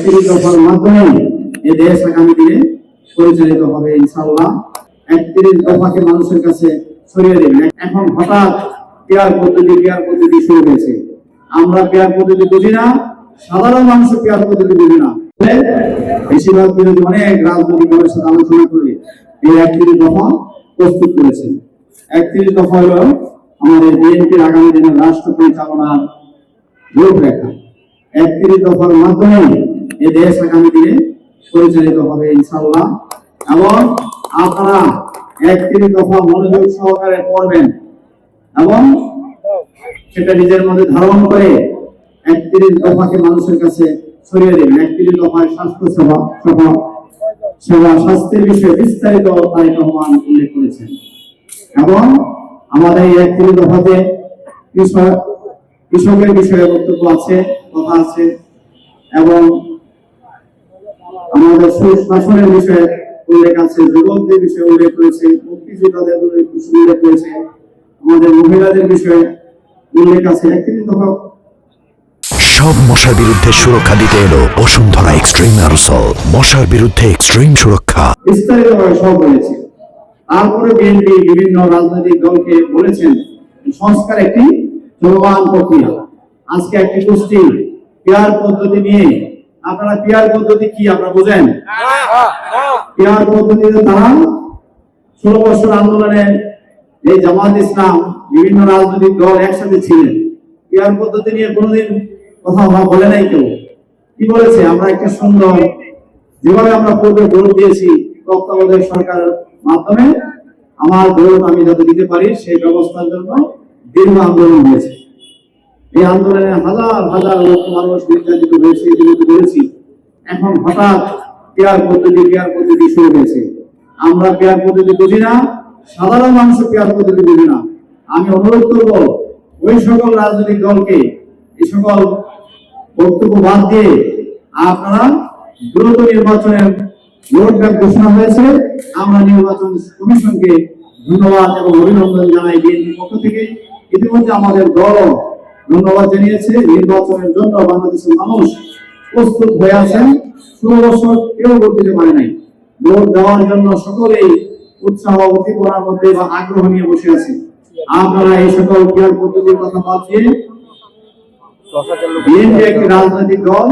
31 দফার মাধ্যমে এই দেশ আগামী দিনে পরিচালিত হবে ইনশাআল্লাহ। 31 দফাকে মানুষের কাছে ছড়িয়ে দেবেন। এখন হঠাৎ পেয়ার পদ্ধতি শুরু হয়েছে। আমরা পেয়ার পদ্ধতি বুঝি না, সাধারণ মানুষ পেয়ার পদ্ধতি বুঝি না। বেশিরভাগ বিরোধী অনেক রাজনৈতিক দলের সাথে আলোচনা করে এই 31 দফা প্রস্তুত করেছেন। 31 দফা হল আমাদের বিএনপির আগামী দিনের রাষ্ট্র পরিচালনার রূপরেখা। 31 দফার মাধ্যমে এই দেশ আগামী দিনে পরিচালিত হবে ইনশাআল্লাহ। এবং আপনারা 31 দফা মনোযোগ সহকারে পড়বেন এবং সেটা নিজের মধ্যে ধারণ করে 31 দফাকে মানুষের কাছে ছড়িয়ে দেবেন। 31 দফায় স্বাস্থ্য সেবা স্বাস্থ্যের বিষয়ে বিস্তারিত তারেক রহমান উল্লেখ করেছেন। এবং আমাদের এই 31 দফাতে কৃষকের বিষয়ে বক্তব্য আছে, কথা আছে এবং আমাদের সুশাসনের বিষয়ে উল্লেখ আছে, যুবকদের বিষয়ে উল্লেখ করেছে, মুক্তিযোদ্ধাদের উল্লেখ করেছে, আমাদের মহিলাদের বিষয়ে উল্লেখ আছে। 31 দফা সব মশার বিরুদ্ধে সুরক্ষা দিতে এলো বসুন্ধরা এক্সট্রিম অ্যারোসল। মশার বিরুদ্ধে এক্সট্রিম সুরক্ষা বিস্তারিতভাবে সব হয়েছে। তারপরে বিএনপি বিভিন্ন রাজনৈতিক দলকে বলেছেন সংস্কার একটি চলমান প্রক্রিয়া। আজকে একটি গোষ্ঠী পেয়ার পদ্ধতি নিয়ে, আপনারা পেয়ার পদ্ধতি কি আপনারা বুঝেন? পেয়ার পদ্ধতিতে তারা 16 বছর আন্দোলনে এই জামাত ইসলাম বিভিন্ন রাজনৈতিক দল একসাথে ছিলেন। পেয়ার পদ্ধতি নিয়ে কোনোদিন কথা বলে নাই কেউ। কি বলেছে? আমরা একটা সুন্দর, যেভাবে আমরা পূর্বে ভোট দিয়েছি তত্ত্বাবধায়ক সরকারের মাধ্যমে, আমার ভোট আমি যাতে দিতে পারি সেই ব্যবস্থার জন্য দীর্ঘ আন্দোলন হয়েছে। এই আন্দোলনে হাজার হাজার লোক মানুষ নির্যাতিত হয়েছে, বলেছি। এখন হঠাৎ পেয়ার পদ্ধতি শুরু হয়েছে। আমরা পেয়ার পদ্ধতি বুঝি না, সাধারণ মানুষ পেয়ার পদ্ধতি বুঝি না। আমি অনুরোধ করব ওই সকল রাজনৈতিক দলকে এই সকল বক্তব্য বাদ দিয়ে আপনারা দ্রুত নির্বাচনের রোডম্যাপ ঘোষণা হয়েছে। আমরা নির্বাচন কমিশনকে ধন্যবাদ এবং অভিনন্দন জানাই বিএনপির পক্ষ থেকে। ইতিমধ্যে আমাদের দল ধন্যবাদ জানিয়েছে। নির্বাচনের জন্য বাংলাদেশের মানুষ প্রস্তুত হয়ে আছেন। 16 বছর কেউ ভোট দিতে পারে নাই। ভোট দেওয়ার জন্য সকলেই উৎসাহ উদ্দীপনার মধ্যে বা আগ্রহ নিয়ে বসে আছে। আপনারা এই সকল পেয়ার পদ্ধতির কথা বাদ দিয়ে বিএনপি একটি রাজনৈতিক দল,